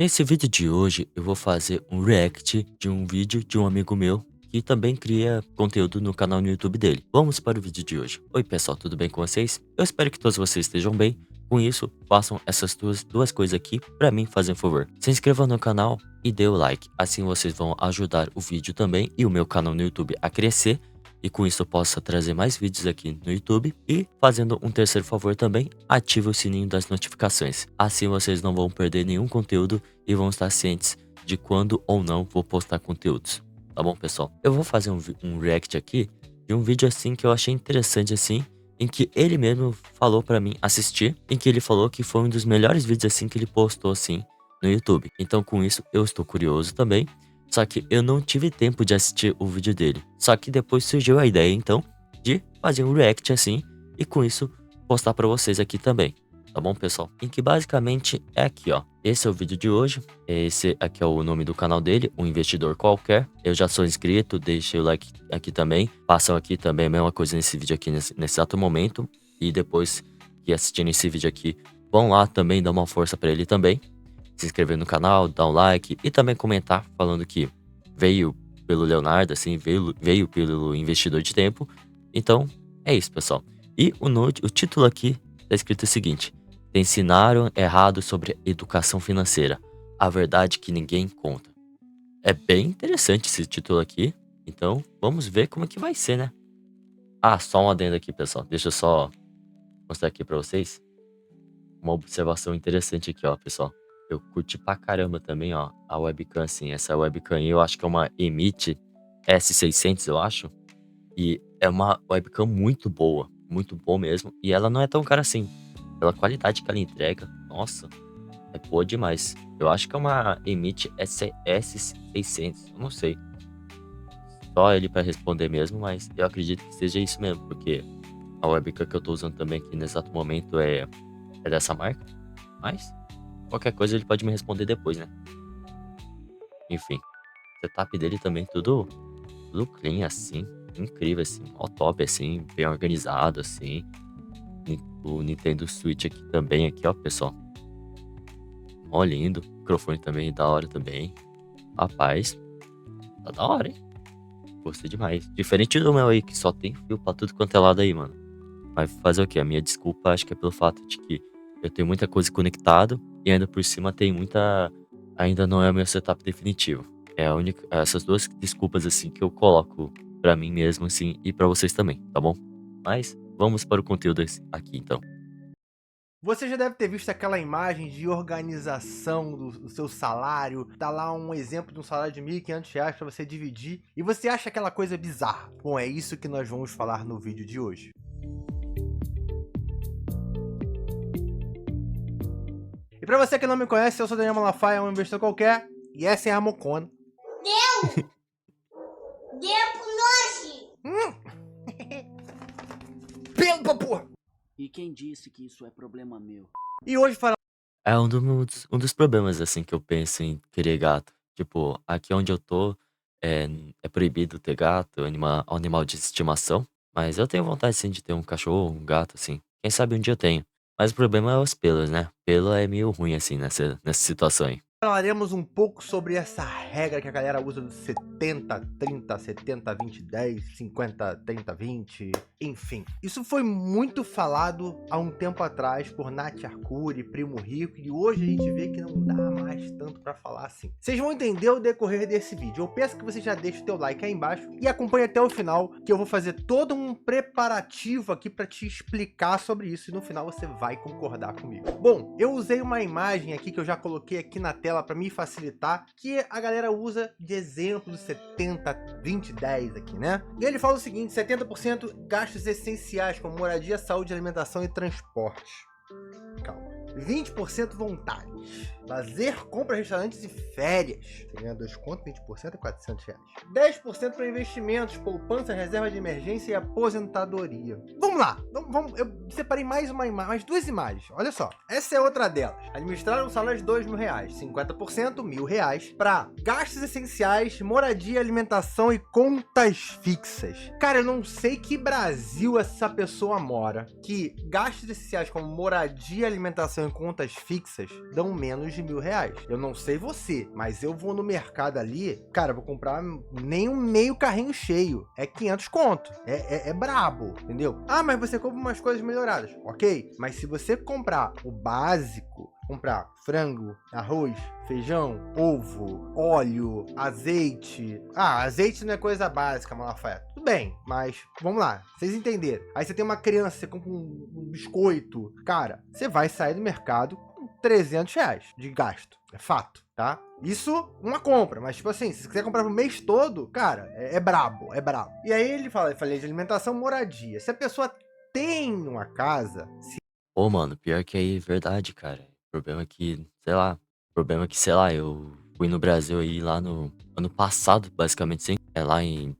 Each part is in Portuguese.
Nesse vídeo de hoje eu vou fazer um react de um vídeo de um amigo meu que também cria conteúdo no canal no YouTube dele. Vamos para o vídeo de hoje. Oi pessoal, tudo bem com vocês? Eu espero que todos vocês estejam bem. Com isso, façam essas duas coisas aqui para mim fazer um favor. Se inscrevam no canal e dê o like. Assim vocês vão ajudar o vídeo também e o meu canal no YouTube a crescer. E com isso eu possa trazer mais vídeos aqui no YouTube. E fazendo um terceiro favor também, ative o sininho das notificações. Assim vocês não vão perder nenhum conteúdo e vão estar cientes de quando ou não vou postar conteúdos. Tá bom, pessoal? Eu vou fazer um react aqui de um vídeo assim que eu achei interessante assim, em que ele mesmo falou pra mim assistir, em que ele falou que foi um dos melhores vídeos assim que ele postou assim no YouTube. Então com isso eu estou curioso também. Só que eu não tive tempo de assistir o vídeo dele. Só que depois surgiu a ideia, então, de fazer um react assim. E com isso, postar pra vocês aqui também. Tá bom, pessoal? Em que basicamente é aqui, ó. Esse é o vídeo de hoje. Esse aqui é o nome do canal dele, Um Investidor Qualquer. Eu já sou inscrito, deixei o like aqui também. Passam aqui também a mesma coisa nesse vídeo aqui, nesse exato momento. E depois que assistirem esse vídeo aqui, vão lá também dar uma força pra ele também. Se inscrever no canal, dar um like e também comentar falando que veio pelo Leonardo, assim, veio pelo investidor de tempo. Então, é isso, pessoal. E o título aqui tá escrito o seguinte: te ensinaram errado sobre educação financeira. A verdade que ninguém conta. É bem interessante esse título aqui. Então, vamos ver como é que vai ser, né? Ah, só um adendo aqui, pessoal. Deixa eu só mostrar aqui pra vocês. Uma observação interessante aqui, ó, pessoal. Eu curti pra caramba também, ó, a webcam, assim. Essa webcam aí, eu acho que é uma Emit S600, eu acho. E é uma webcam muito boa mesmo. E ela não é tão cara assim. Pela qualidade que ela entrega, nossa, é boa demais. Eu acho que é uma Emit S600, eu não sei. Só ele pra responder mesmo, mas eu acredito que seja isso mesmo, porque a webcam que eu tô usando também aqui no exato momento é dessa marca. Mas qualquer coisa ele pode me responder depois, né? Enfim, o setup dele também tudo clean assim, incrível assim, ó top assim, bem organizado assim. O Nintendo Switch aqui também, aqui ó pessoal, ó lindo, o microfone também da hora também. Rapaz, tá da hora, hein? Gostei demais. Diferente do meu aí, que só tem fio pra tudo quanto é lado aí, mano. Mas fazer o quê? A minha desculpa acho que é pelo fato de que eu tenho muita coisa conectado e ainda por cima tem muita. Ainda não é o meu setup definitivo. É a única. Essas duas desculpas assim que eu coloco pra mim mesmo assim e pra vocês também, tá bom? Mas vamos para o conteúdo aqui então. Você já deve ter visto aquela imagem de organização do seu salário, tá lá um exemplo de um salário de R$ 1.500 para você dividir, e você acha aquela coisa bizarra. Bom, é isso que nós vamos falar no vídeo de hoje. E para você que não me conhece, eu sou Daniel Malafaia, um investidor qualquer, e essa é a Mocona. Deu pro nós! Pelo pra porra! E quem disse que isso é problema meu? E hoje fala... É um dos problemas assim que eu penso em querer gato. Tipo, aqui onde eu tô é, é proibido ter gato, animal de estimação. Mas eu tenho vontade sim de ter um cachorro, um gato, assim. Quem sabe um dia eu tenho. Mas o problema é os pelos, né? Pelo é meio ruim, assim, nessa situação aí. Falaremos um pouco sobre essa regra que a galera usa do 70, 30, 70, 20, 10, 50, 30, 20, enfim. Isso foi muito falado há um tempo atrás por Nath Arcuri, Primo Rico, e hoje a gente vê que não dá mais tanto pra falar assim. Vocês vão entender o decorrer desse vídeo. Eu peço que você já deixe o teu like aí embaixo e acompanhe até o final, que eu vou fazer todo um preparativo aqui pra te explicar sobre isso e no final você vai concordar comigo. Bom, eu usei uma imagem aqui que eu já coloquei aqui na tela para me facilitar, que a galera usa de exemplo dos 70, 20, 10 aqui, né? E ele fala o seguinte: 70% gastos essenciais como moradia, saúde, alimentação e transporte. Calma. 20% voluntários. Lazer, compra, restaurantes e férias. Você ganha 2 contos, 20% é R$ 400. 10% para investimentos, poupança, reserva de emergência e aposentadoria. Vamos lá. Eu separei mais duas imagens. Olha só. Essa é outra delas. Administrar um salário de R$ 2.000. 50%, R$ 1.000. Para gastos essenciais, moradia, alimentação e contas fixas. Cara, eu não sei que Brasil essa pessoa mora, que gastos essenciais como moradia, alimentação e contas fixas dão são menos de R$ 1.000. Eu não sei você, mas eu vou no mercado ali, cara, vou comprar nem um meio carrinho cheio. É 500 conto. É brabo, entendeu? Ah, mas você compra umas coisas melhoradas. Ok, mas se você comprar o básico, comprar frango, arroz, feijão, ovo, óleo, azeite. Ah, azeite não é coisa básica, Malafaia. Tudo bem, mas vamos lá, vocês entenderam. Aí você tem uma criança, você compra um biscoito. Cara, você vai sair do mercado com R$ 300 de gasto. É fato, tá? Isso, uma compra, mas tipo assim, se você quiser comprar pro mês todo, cara, é brabo, é brabo. E aí ele fala, eu falei de alimentação, moradia. Se a pessoa tem uma casa, Pô, mano, pior que aí, verdade, cara. Problema que, sei lá, eu fui no Brasil aí lá no ano passado, basicamente, sim. É lá em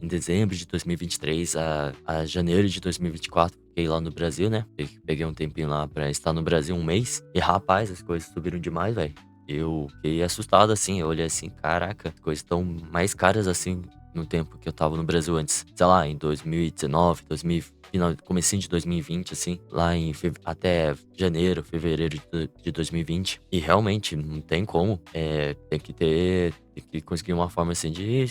dezembro de 2023 a janeiro de 2024. Fiquei lá no Brasil, né? Peguei um tempinho lá pra estar no Brasil um mês. E rapaz, as coisas subiram demais, velho. Eu fiquei assustado assim, eu olhei assim, caraca, as coisas estão mais caras assim no tempo que eu tava no Brasil antes. Sei lá, em 2019, comecinho de 2020, assim, lá até janeiro, fevereiro de 2020. E realmente não tem como. Tem que conseguir uma forma assim de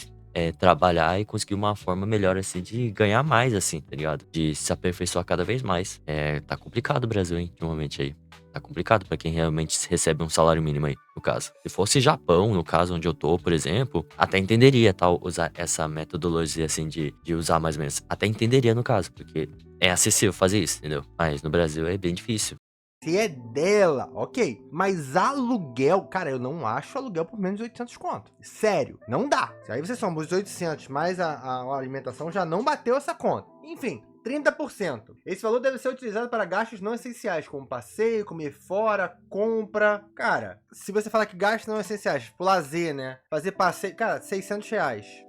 trabalhar e conseguir uma forma melhor assim de ganhar mais, assim, tá ligado? De se aperfeiçoar cada vez mais. Tá complicado o Brasil, hein, ultimamente aí. Tá complicado pra quem realmente recebe um salário mínimo aí, no caso. Se fosse Japão, no caso onde eu tô, por exemplo, até entenderia tal usar essa metodologia assim de usar mais ou menos. Até entenderia no caso, porque é acessível fazer isso, entendeu? Mas no Brasil é bem difícil. se é dela, ok. Mas aluguel, cara, eu não acho aluguel por menos de 800 conto. Sério, não dá. Aí você soma os 800 mais a alimentação, já não bateu essa conta. Enfim, 30%. Esse valor deve ser utilizado para gastos não essenciais, como passeio, comer fora, compra. Cara, se você falar que gastos não essenciais, tipo lazer, né? Fazer passeio, cara, R$ 600.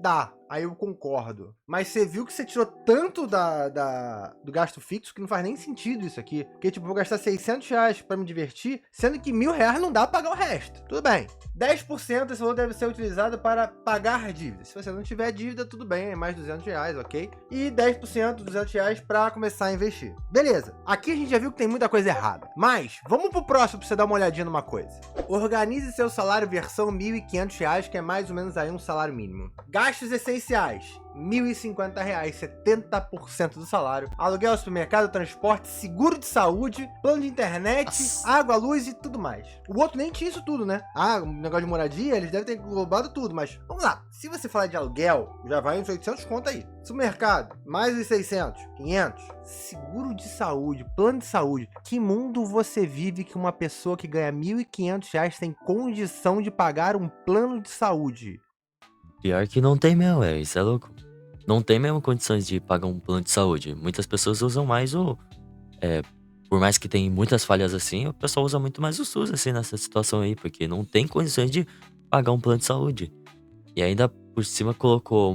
Dá. Aí eu concordo. Mas você viu que você tirou tanto do gasto fixo que não faz nem sentido isso aqui. Porque, tipo, eu vou gastar R$ 600 pra me divertir, sendo que R$ 1.000 não dá pra pagar o resto. Tudo bem. 10% desse valor deve ser utilizado para pagar dívidas. Se você não tiver dívida, tudo bem, é mais R$ 200, ok? E 10% dos R$ 200 para começar a investir. Beleza. Aqui a gente já viu que tem muita coisa errada. Mas, vamos pro próximo pra você dar uma olhadinha numa coisa. Organize seu salário versão R$ 1.500, que é mais ou menos aí um salário mínimo. Gastos essenciais. R$ 1.050, 70% do salário. Aluguel, supermercado, transporte, seguro de saúde, plano de internet, Nossa. água, luz e tudo mais. O outro nem tinha isso tudo, né? Ah, um negócio de moradia, eles devem ter englobado tudo, mas vamos lá. Se você falar de aluguel, já vai uns 800 conto aí. Supermercado, mais uns 600, 500. Seguro de saúde, plano de saúde. Que mundo você vive que uma pessoa que ganha R$ 1.500 tem condição de pagar um plano de saúde? Pior que não tem mesmo, isso é louco. Não tem mesmo condições de pagar um plano de saúde. Muitas pessoas usam mais por mais que tenha muitas falhas assim, o pessoal usa muito mais o SUS assim nessa situação aí, porque não tem condições de pagar um plano de saúde. E ainda por cima colocou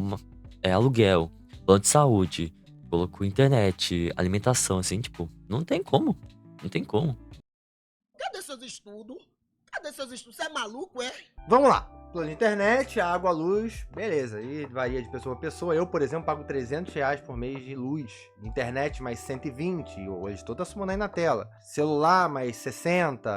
aluguel, plano de saúde, colocou internet, alimentação, assim, tipo, não tem como. Não tem como. Cadê seus estudos? Cadê seus estudos? Você é maluco, é? Vamos lá. Plano de internet, água, luz, beleza. E varia de pessoa a pessoa. Eu, por exemplo, pago R$ 300 por mês de luz. Internet mais 120. O editor tá sumando aí na tela. Celular mais 60.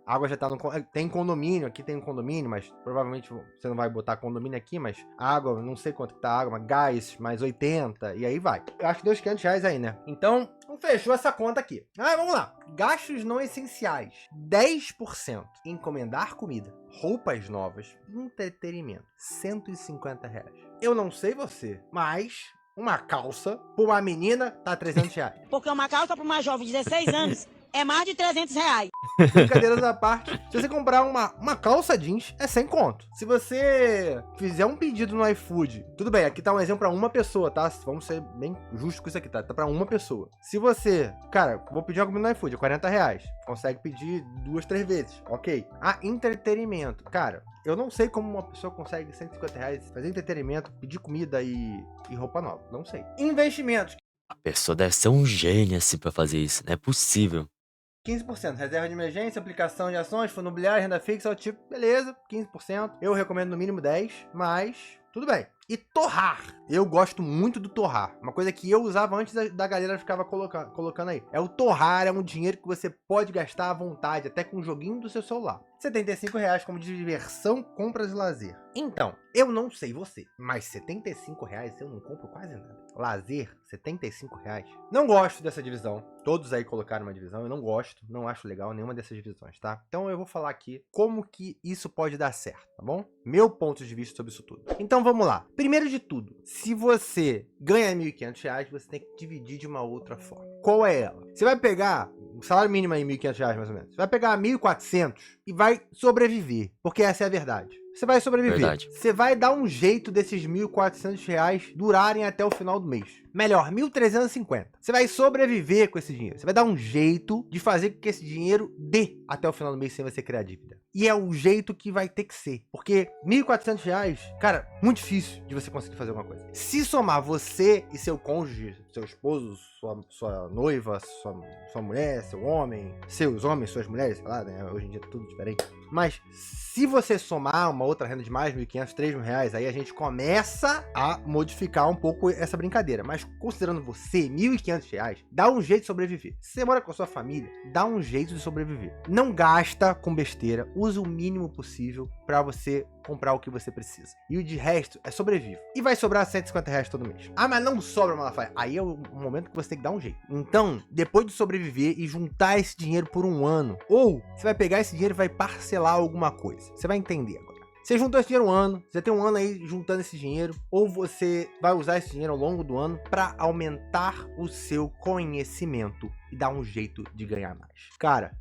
Água já tá no... Tem condomínio. Aqui tem um condomínio, mas provavelmente você não vai botar condomínio aqui, mas água, não sei quanto que tá a água, mas gás mais 80. E aí vai. Eu acho que deu uns R$ 500 aí, né? Então, fechou essa conta aqui. Vamos lá. Gastos não essenciais. 10%. Encomendar comida, roupas novas, entretenimento. R$ 150. Eu não sei você, mas uma calça pra uma menina tá R$ 300. Porque uma calça para uma jovem de 16 anos é mais de R$ 300. Brincadeiras à parte, se você comprar uma calça jeans, é 100 conto. Se você fizer um pedido no iFood, tudo bem, aqui tá um exemplo pra uma pessoa, tá? Vamos ser bem justos com isso aqui, tá? Tá pra uma pessoa. Se você, cara, vou pedir uma comida no iFood, é R$ 40. Consegue pedir 2, 3 vezes, ok. Entretenimento. Cara, eu não sei como uma pessoa consegue R$ 150 fazer entretenimento, pedir comida e roupa nova. Não sei. Investimentos. A pessoa deve ser um gênio assim pra fazer isso. Não é possível. 15%. Reserva de emergência, aplicação de ações, fundo imobiliário, renda fixa, tipo, beleza, 15%. Eu recomendo no mínimo 10%, mas Tudo bem. E torrar. Eu gosto muito do torrar. Uma coisa que eu usava antes da galera ficava colocando aí. É o torrar, é um dinheiro que você pode gastar à vontade, até com um joguinho do seu celular. R$75 como diversão, compras e lazer. Então, eu não sei você, mas R$75 eu não compro quase nada. Lazer, R$75. Não gosto dessa divisão. Todos aí colocaram uma divisão, eu não gosto, não acho legal nenhuma dessas divisões, tá? Então eu vou falar aqui como que isso pode dar certo, tá bom? Meu ponto de vista sobre isso tudo. Então vamos lá. Primeiro de tudo, se você ganha R$1.500, você tem que dividir de uma outra forma. Qual é ela? Você vai pegar o salário mínimo aí, R$1.500 mais ou menos. Você vai pegar 1.400 e vai sobreviver, porque essa é a verdade. Você vai sobreviver. Verdade. Você vai dar um jeito desses R$1.400 durarem até o final do mês. Melhor, 1.350. Você vai sobreviver com esse dinheiro. Você vai dar um jeito de fazer com que esse dinheiro dê até o final do mês sem você criar dívida. E é o jeito que vai ter que ser. Porque R$1.400, cara, muito difícil de você conseguir fazer alguma coisa. Se somar você e seu cônjuge, seu esposo, sua noiva, sua mulher, seu homem, seus homens, suas mulheres, sei lá, né? Hoje em dia é tudo diferente. Mas se você somar uma outra renda de mais R$1.500, R$3.000, aí a gente começa a modificar um pouco essa brincadeira. Mas considerando você, R$1.500, dá um jeito de sobreviver. Se você mora com a sua família, dá um jeito de sobreviver. Não gasta com besteira, usa o mínimo possível para você comprar o que você precisa. E o de resto é sobrevive. E vai sobrar R$150 todo mês. Ah, mas não sobra, Malafaia. Aí é o momento que você tem que dar um jeito. Então, depois de sobreviver e juntar esse dinheiro por um ano, ou você vai pegar esse dinheiro e vai parcelar alguma coisa. Você vai entender agora. Você juntou esse dinheiro um ano, você tem um ano aí juntando esse dinheiro, ou você vai usar esse dinheiro ao longo do ano para aumentar o seu conhecimento e dar um jeito de ganhar mais. Cara,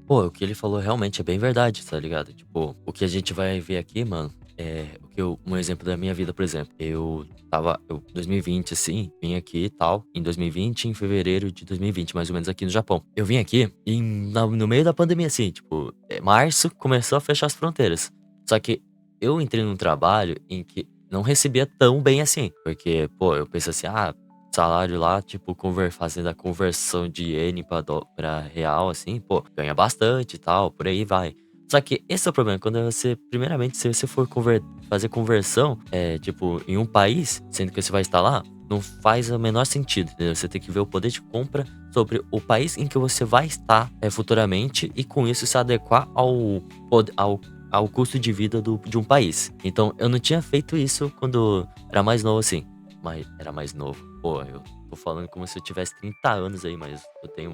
Pô, o que ele falou realmente é bem verdade, tá ligado? Tipo, o que a gente vai ver aqui, mano, um exemplo da minha vida, por exemplo. Eu 2020, assim, vim aqui e tal, em 2020, em fevereiro de 2020, mais ou menos aqui no Japão. Eu vim aqui e no meio da pandemia, assim, tipo, março começou a fechar as fronteiras. Só que eu entrei num trabalho em que não recebia tão bem assim, porque, pô, eu pensei assim, salário lá, tipo, fazendo a conversão de iene pra real, assim, pô, ganha bastante e tal, por aí vai. Só que esse é o problema, quando primeiramente, se você for fazer conversão, tipo, em um país, sendo que você vai estar lá, não faz o menor sentido, entendeu? Você tem que ver o poder de compra sobre o país em que você vai estar futuramente e com isso se adequar ao custo de vida de um país. Então, eu não tinha feito isso quando era mais novo, assim. Mas era mais novo. Pô, eu tô falando como se eu tivesse 30 anos aí, mas eu tenho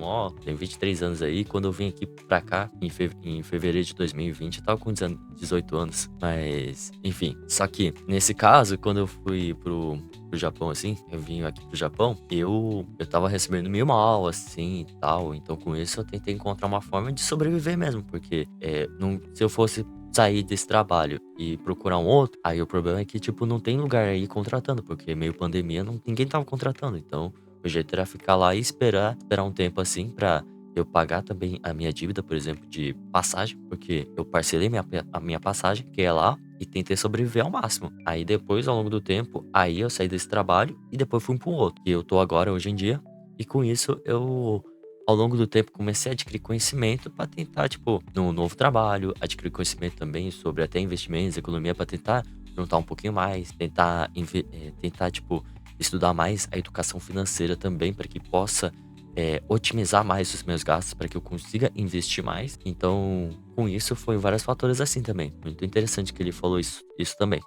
23 anos aí. Quando eu vim aqui pra cá, em fevereiro de 2020, eu tava com 18 anos. Mas, enfim. Só que, nesse caso, quando eu fui pro Japão, assim, eu vim aqui pro Japão, eu tava recebendo meio mal, assim, e tal. Então, com isso, eu tentei encontrar uma forma de sobreviver mesmo. Porque, se eu fosse sair desse trabalho e procurar um outro, aí o problema é que, tipo, não tem lugar aí contratando, porque meio pandemia, ninguém tava contratando. Então, o jeito era ficar lá e esperar um tempo assim pra eu pagar também a minha dívida, por exemplo, de passagem, porque eu parcelei a minha passagem, que é lá, e tentei sobreviver ao máximo. Aí depois, ao longo do tempo, aí eu saí desse trabalho e depois fui pro outro, que eu tô agora, hoje em dia, e com isso eu, ao longo do tempo, comecei a adquirir conhecimento para tentar, tipo, no novo trabalho, adquirir conhecimento também sobre até investimentos, economia, para tentar juntar um pouquinho mais, tentar, tipo, estudar mais a educação financeira também, para que possa otimizar mais os meus gastos, para que eu consiga investir mais. Então, com isso, foi vários fatores assim também. Muito interessante que ele falou isso também.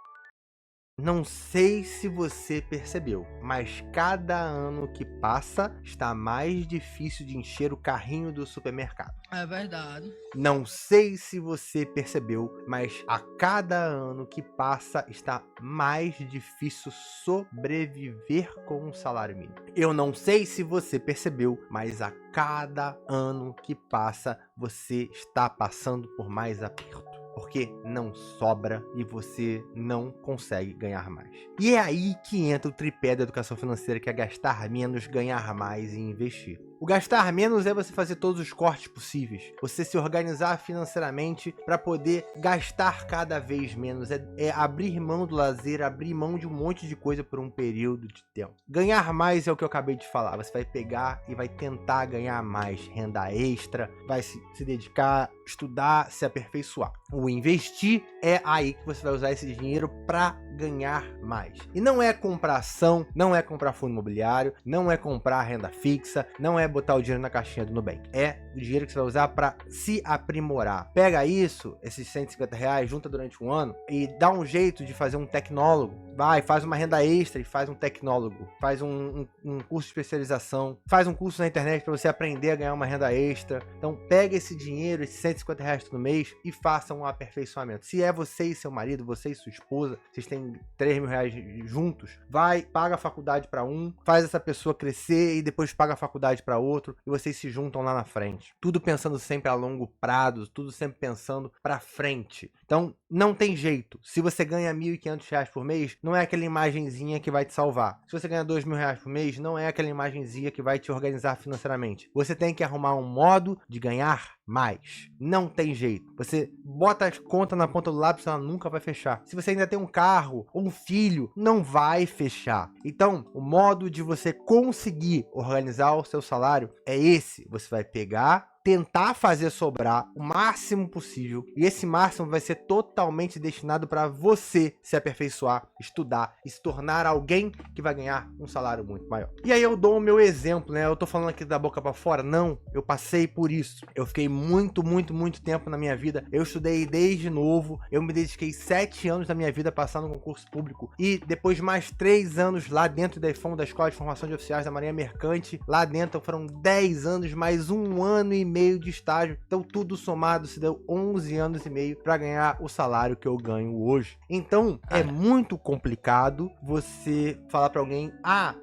não sei se você percebeu, mas cada ano que passa está mais difícil de encher o carrinho do supermercado. É verdade. Não sei se você percebeu, mas a cada ano que passa está mais difícil sobreviver com um salário mínimo. Eu não sei se você percebeu, mas a cada ano que passa você está passando por mais aperto. Porque não sobra e você não consegue ganhar mais. E é aí que entra o tripé da educação financeira, que é gastar menos, ganhar mais e investir. O gastar menos é você fazer todos os cortes possíveis. Você se organizar financeiramente para poder gastar cada vez menos. É abrir mão do lazer, abrir mão de um monte de coisa por um período de tempo. Ganhar mais é o que eu acabei de falar. Você vai pegar e vai tentar ganhar mais renda extra, vai se dedicar, estudar, se aperfeiçoar. O investir é aí que você vai usar esse dinheiro para ganhar mais. E não é comprar ação, não é comprar fundo imobiliário, não é comprar renda fixa, não é botar o dinheiro na caixinha do Nubank. É o dinheiro que você vai usar para se aprimorar. Pega isso, esses R$150, junta durante um ano e dá um jeito de fazer um tecnólogo. Vai, faz uma renda extra e faz um tecnólogo. Faz um curso de especialização. Faz um curso na internet para você aprender a ganhar uma renda extra. Então pega esse dinheiro, esses R$150 todo mês e faça um aperfeiçoamento. Se é você e seu marido, você e sua esposa, vocês têm R$3.000 juntos, vai, paga a faculdade para um, faz essa pessoa crescer e depois paga a faculdade para outro e vocês se juntam lá na frente. Tudo pensando sempre a longo prazo, tudo sempre pensando para frente. Então, não tem jeito. Se você ganha R$1.500 por mês, não é aquela imagenzinha que vai te salvar. Se você ganha R$2.000 por mês, não é aquela imagenzinha que vai te organizar financeiramente. Você tem que arrumar um modo de ganhar mais. Não tem jeito. Você bota as contas na ponta do lápis, ela nunca vai fechar. Se você ainda tem um carro ou um filho, não vai fechar. Então, o modo de você conseguir organizar o seu salário é esse. Você vai pegar, tentar fazer sobrar o máximo possível, e esse máximo vai ser totalmente destinado para você se aperfeiçoar, estudar e se tornar alguém que vai ganhar um salário muito maior. E aí eu dou o meu exemplo, né? Eu tô falando aqui da boca para fora? Não, eu passei por isso. Eu fiquei muito tempo na minha vida. Eu estudei desde novo, eu me dediquei 7 anos da minha vida passando no concurso público e depois mais 3 anos lá dentro da EFOM, da Escola de Formação de Oficiais da Marinha Mercante. Lá dentro foram 10 anos mais 1 ano e meio de estágio. Então tudo somado se deu 11 anos e meio para ganhar o salário que eu ganho hoje. Então é muito complicado você falar para alguém: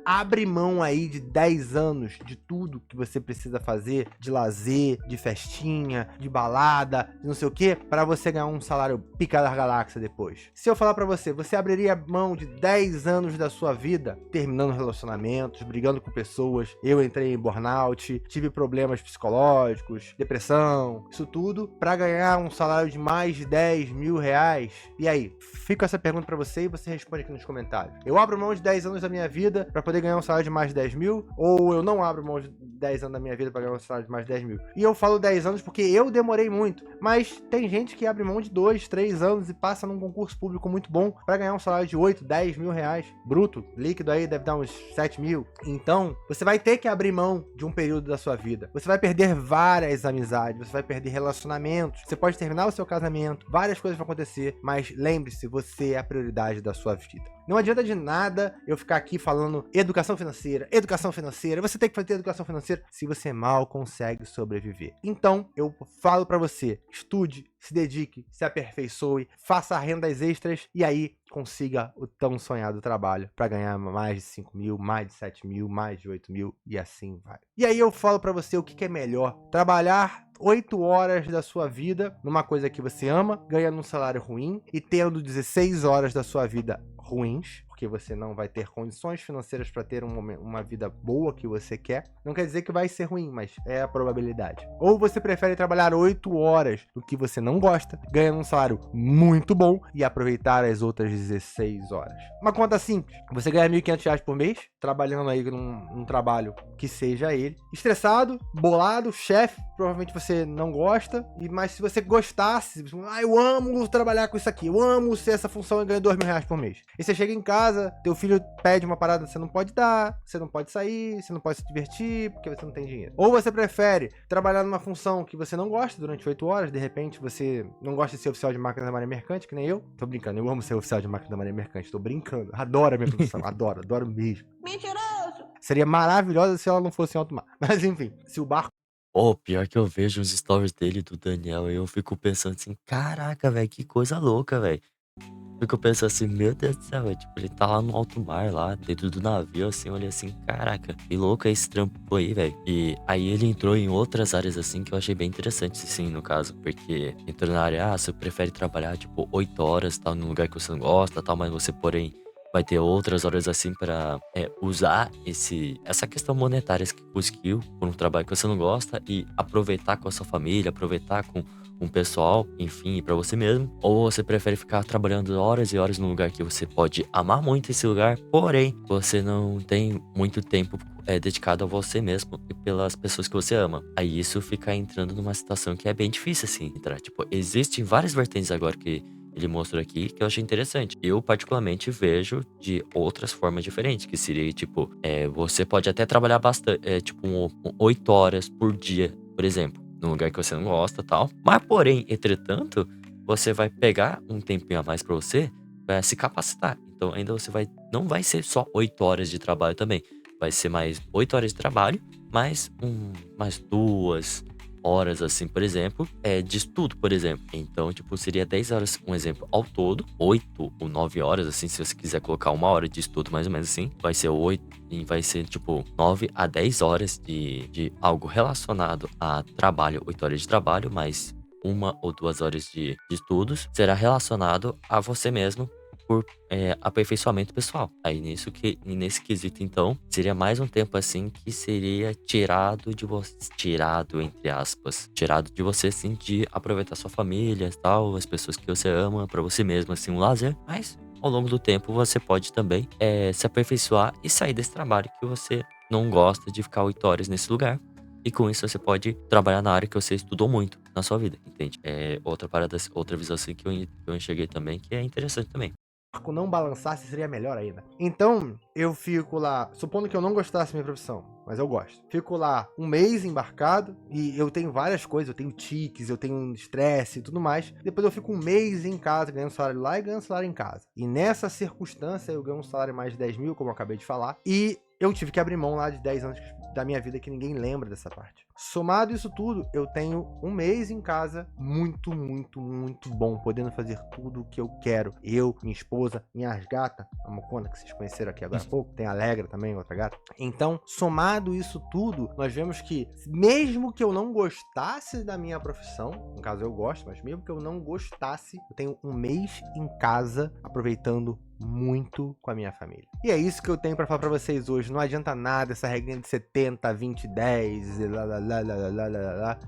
abre mão aí de 10 anos de tudo que você precisa fazer, de lazer, de festinha, de balada, de não sei o que, para você ganhar um salário pica da galáxia depois. Se eu falar para você, você abriria mão de 10 anos da sua vida terminando relacionamentos, brigando com pessoas? Eu entrei em burnout, tive problemas psicológicos, depressão, isso tudo para ganhar um salário de mais de R$10.000. E aí, fica essa pergunta para você e você responde aqui nos comentários. Eu abro mão de 10 anos da minha vida para poder ganhar um salário de mais de 10 mil? Ou eu não abro mão de 10 anos da minha vida para ganhar um salário de mais de 10 mil? E eu falo 10 anos porque eu demorei muito, mas tem gente que abre mão de 2, 3 anos e passa num concurso público muito bom para ganhar um salário de 8, 10 mil reais bruto, líquido aí deve dar uns 7 mil. Então, você vai ter que abrir mão de um período da sua vida. Você vai perder várias amizades, você vai perder relacionamentos, você pode terminar o seu casamento, várias coisas vão acontecer, mas lembre-se, você é a prioridade da sua vida. Não adianta de nada eu ficar aqui falando educação financeira, você tem que fazer educação financeira se você mal consegue sobreviver. Então, eu falo pra você, estude, se dedique, se aperfeiçoe, faça rendas extras e aí consiga o tão sonhado trabalho para ganhar mais de 5 mil, mais de 7 mil, mais de 8 mil e assim vai. E aí eu falo pra você o que é melhor: trabalhar 8 horas da sua vida numa coisa que você ama, ganhando um salário ruim e tendo 16 horas da sua vida ruins, porque você não vai ter condições financeiras para ter uma vida boa que você quer. Não quer dizer que vai ser ruim, mas é a probabilidade. Ou você prefere trabalhar 8 horas do que você não gosta, ganhando um salário muito bom e aproveitar as outras 16 horas. Uma conta simples: você ganha R$1.500 por mês, trabalhando aí num trabalho que seja ele. Estressado, bolado, chefe, provavelmente você não gosta, mas se você gostasse, eu amo trabalhar com isso aqui, eu amo ser essa função e ganhar R$2.000 por mês. E você chega em casa, teu filho pede uma parada, você não pode dar, você não pode sair, você não pode se divertir, porque você não tem dinheiro. Ou você prefere trabalhar numa função que você não gosta durante 8 horas, de repente você não gosta de ser oficial de máquina da Marinha Mercante, que nem eu. Tô brincando, eu amo ser oficial de máquina da Marinha Mercante, tô brincando. Adoro a minha profissão, adoro mesmo. Mentiroso! Seria maravilhosa se ela não fosse em alto mar. Mas enfim, se o barco... Pior que eu vejo os stories dele, do Daniel, e eu fico pensando assim, caraca, velho, que coisa louca, velho. Fico pensando assim, meu Deus do céu, velho, tipo, ele tá lá no alto mar, lá, dentro do navio, assim, eu olhei assim, caraca, que louco é esse trampo aí, velho. E aí ele entrou em outras áreas, assim, que eu achei bem interessante, assim, no caso, porque entrou na área, você prefere trabalhar, tipo, 8 horas, tal, num lugar que você não gosta, tal, mas você, porém, vai ter outras horas assim pra usar essa questão monetária que conseguiu por um trabalho que você não gosta e aproveitar com a sua família, aproveitar com o pessoal, enfim, pra você mesmo. Ou você prefere ficar trabalhando horas e horas num lugar que você pode amar muito esse lugar, porém você não tem muito tempo dedicado a você mesmo e pelas pessoas que você ama. Aí isso fica entrando numa situação que é bem difícil, assim, entrar. Tipo, existem várias vertentes agora que ele mostrou aqui que eu achei interessante. Eu, particularmente, vejo de outras formas diferentes, que seria, tipo, você pode até trabalhar bastante, 8 horas por dia, por exemplo, num lugar que você não gosta e tal. Mas, porém, entretanto, você vai pegar um tempinho a mais pra você, pra se capacitar. Então, ainda não vai ser só 8 horas de trabalho também. Vai ser mais 8 horas de trabalho, mais 2 horas, assim, por exemplo, de estudo, por exemplo. Então, tipo, seria 10 horas, um exemplo, ao todo, 8 ou 9 horas, assim, se você quiser colocar 1 hora de estudo, mais ou menos assim, vai ser 8, e vai ser, tipo, 9 a 10 horas de algo relacionado a trabalho, 8 horas de trabalho, mais 1 ou 2 horas de estudos, será relacionado a você mesmo por aperfeiçoamento pessoal. Aí nesse quesito, então, seria mais um tempo assim que seria tirado de você, tirado entre aspas, tirado de você assim de aproveitar sua família, tal, as pessoas que você ama, pra você mesmo assim um lazer, mas ao longo do tempo você pode também se aperfeiçoar e sair desse trabalho que você não gosta de ficar 8 horas nesse lugar. E com isso você pode trabalhar na área que você estudou muito na sua vida, entende? Outra parada, outra visão assim que eu enxerguei também, que é interessante também. Barco não balançasse, seria melhor ainda. Então, eu fico lá, supondo que eu não gostasse da minha profissão, mas eu gosto. Fico lá um mês embarcado e eu tenho várias coisas, eu tenho tiques, eu tenho estresse e tudo mais. Depois eu fico um mês em casa, ganhando salário lá e ganhando salário em casa. E nessa circunstância, eu ganho um salário mais de 10 mil, como eu acabei de falar, e eu tive que abrir mão lá de 10 anos da minha vida que ninguém lembra dessa parte. Somado isso tudo, eu tenho um mês em casa muito, muito, muito bom, podendo fazer tudo o que eu quero. Eu, minha esposa, minhas gatas, a Mocona, que vocês conheceram aqui agora há pouco, tem a Alegra também, outra gata. Então, somado isso tudo, nós vemos que, mesmo que eu não gostasse da minha profissão, no caso eu gosto, mas mesmo que eu não gostasse, eu tenho um mês em casa aproveitando muito com a minha família. E é isso que eu tenho pra falar pra vocês hoje. Não adianta nada essa regrinha de 70, 20, 10,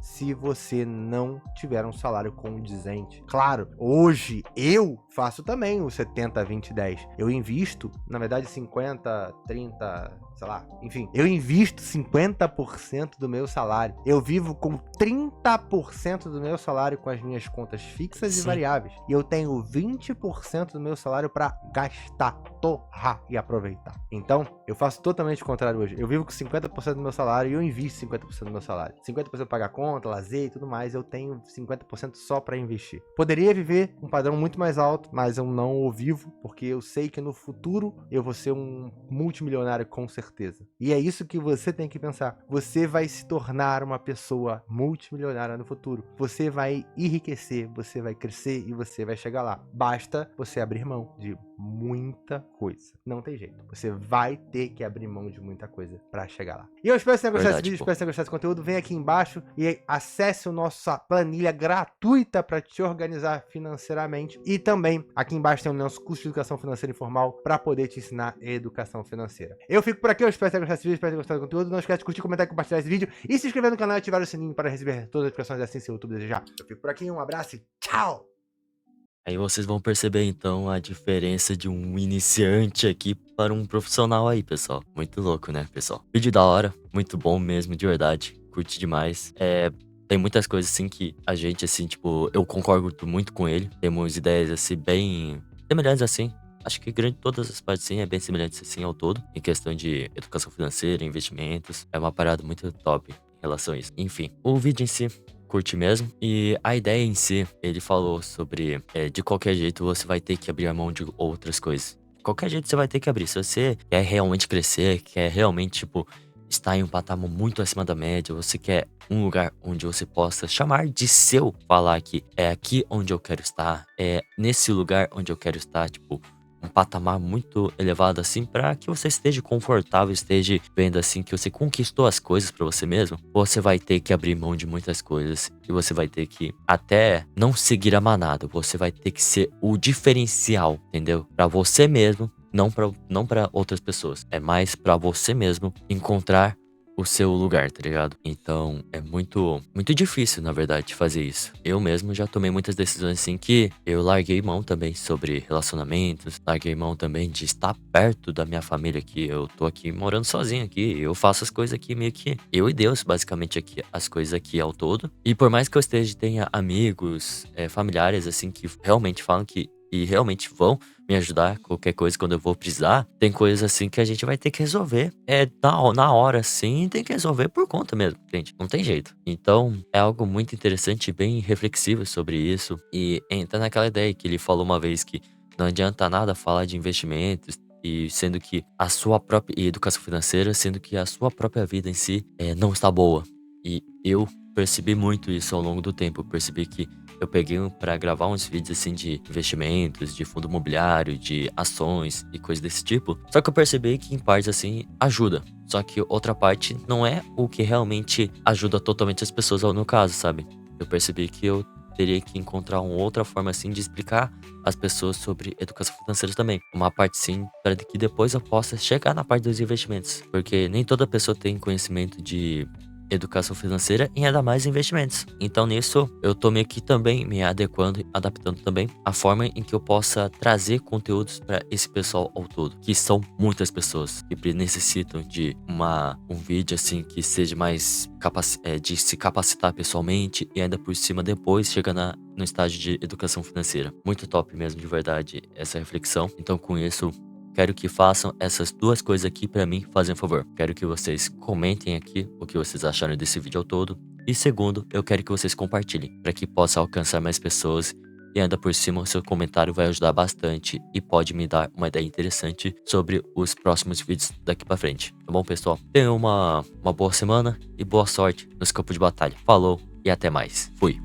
se você não tiver um salário condizente. Claro, hoje eu faço também o 70, 20, 10. Eu invisto, na verdade, 50, 30, sei lá, enfim, eu invisto 50% do meu salário. Eu vivo com 30% do meu salário com as minhas contas fixas e variáveis. E eu tenho 20% do meu salário pra gastar, torrar e aproveitar. Então, eu faço totalmente o contrário hoje. Eu vivo com 50% do meu salário e eu invisto 50% do meu salário. 50% pra pagar conta, lazer e tudo mais, eu tenho 50% só pra investir. Poderia viver um padrão muito mais alto, mas eu não o vivo, porque eu sei que no futuro eu vou ser um multimilionário com certeza. E é isso que você tem que pensar. Você vai se tornar uma pessoa multimilionária no futuro. Você vai enriquecer, você vai crescer e você vai chegar lá. Basta você abrir mão de muita coisa. Não tem jeito. Você vai ter que abrir mão de muita coisa pra chegar lá. E eu espero que você tenha gostado desse vídeo, espero que você tenha gostado desse conteúdo. Vem aqui embaixo e acesse a nossa planilha gratuita para te organizar financeiramente. E também aqui embaixo tem o nosso curso de educação financeira informal para poder te ensinar educação financeira. Eu fico por aqui, eu espero que você tenha gostado desse vídeo, espero que você tenha gostado do conteúdo. Não esquece de curtir, comentar e compartilhar esse vídeo. E se inscrever no canal e ativar o sininho para receber todas as notificações assim se o YouTube desejar. Eu fico por aqui, um abraço e tchau! Aí vocês vão perceber então a diferença de um iniciante aqui para um profissional aí, pessoal. Muito louco, né, pessoal? Vídeo da hora, muito bom mesmo, de verdade. Curti demais. Tem muitas coisas assim que a gente, assim, tipo, eu concordo muito com ele. Temos ideias, assim, bem semelhantes, assim. Acho que todas as partes, sim, é bem semelhantes, assim, ao todo. Em questão de educação financeira, investimentos. É uma parada muito top em relação a isso. Enfim, o vídeo em si, curti mesmo. E a ideia em si, ele falou sobre, de qualquer jeito, você vai ter que abrir a mão de outras coisas. De qualquer jeito, você vai ter que abrir. Se você quer realmente crescer, quer realmente, tipo, estar em um patamar muito acima da média, você quer um lugar onde você possa chamar de seu, falar que é aqui onde eu quero estar, é nesse lugar onde eu quero estar, tipo, um patamar muito elevado assim, para que você esteja confortável, esteja vendo assim que você conquistou as coisas para você mesmo, você vai ter que abrir mão de muitas coisas e você vai ter que até não seguir a manada, você vai ter que ser o diferencial, entendeu? Para você mesmo, não para outras pessoas. É mais para você mesmo encontrar o seu lugar, tá ligado? Então é muito difícil, na verdade, fazer isso. Eu mesmo já tomei muitas decisões assim que eu larguei mão também sobre relacionamentos, larguei mão também de estar perto da minha família aqui. Eu tô aqui morando sozinho aqui, eu faço as coisas aqui meio que eu e Deus, basicamente aqui, as coisas aqui ao todo. E por mais que eu tenha amigos, familiares assim que realmente falam que e realmente vão me ajudar qualquer coisa quando eu vou precisar, tem coisas assim que a gente vai ter que resolver. Na hora sim, tem que resolver por conta mesmo, gente. Não tem jeito. Então, é algo muito interessante e bem reflexivo sobre isso. E entra naquela ideia que ele falou uma vez que não adianta nada falar de investimentos e sendo que a sua própria e educação financeira, sendo que a sua própria vida em si não está boa. E eu percebi muito isso ao longo do tempo. Eu percebi que eu peguei pra gravar uns vídeos assim de investimentos, de fundo imobiliário, de ações e coisas desse tipo. Só que eu percebi que em partes assim ajuda. Só que outra parte não é o que realmente ajuda totalmente as pessoas no caso, sabe? Eu percebi que eu teria que encontrar uma outra forma assim de explicar às pessoas sobre educação financeira também. Uma parte sim, para que depois eu possa chegar na parte dos investimentos. Porque nem toda pessoa tem conhecimento de educação financeira e ainda mais investimentos. Então nisso eu tô meio que também me adequando e adaptando também a forma em que eu possa trazer conteúdos para esse pessoal ao todo, que são muitas pessoas que necessitam de um vídeo assim que seja mais de se capacitar pessoalmente e ainda por cima depois chega no estágio de educação financeira. Muito top mesmo, de verdade, essa reflexão. Então com isso quero que façam essas duas coisas aqui pra mim, fazem um favor. Quero que vocês comentem aqui o que vocês acharam desse vídeo ao todo. E segundo, eu quero que vocês compartilhem, para que possa alcançar mais pessoas. E ainda por cima, o seu comentário vai ajudar bastante e pode me dar uma ideia interessante sobre os próximos vídeos daqui pra frente. Tá bom, pessoal? Tenham uma boa semana e boa sorte nos campos de batalha. Falou e até mais. Fui!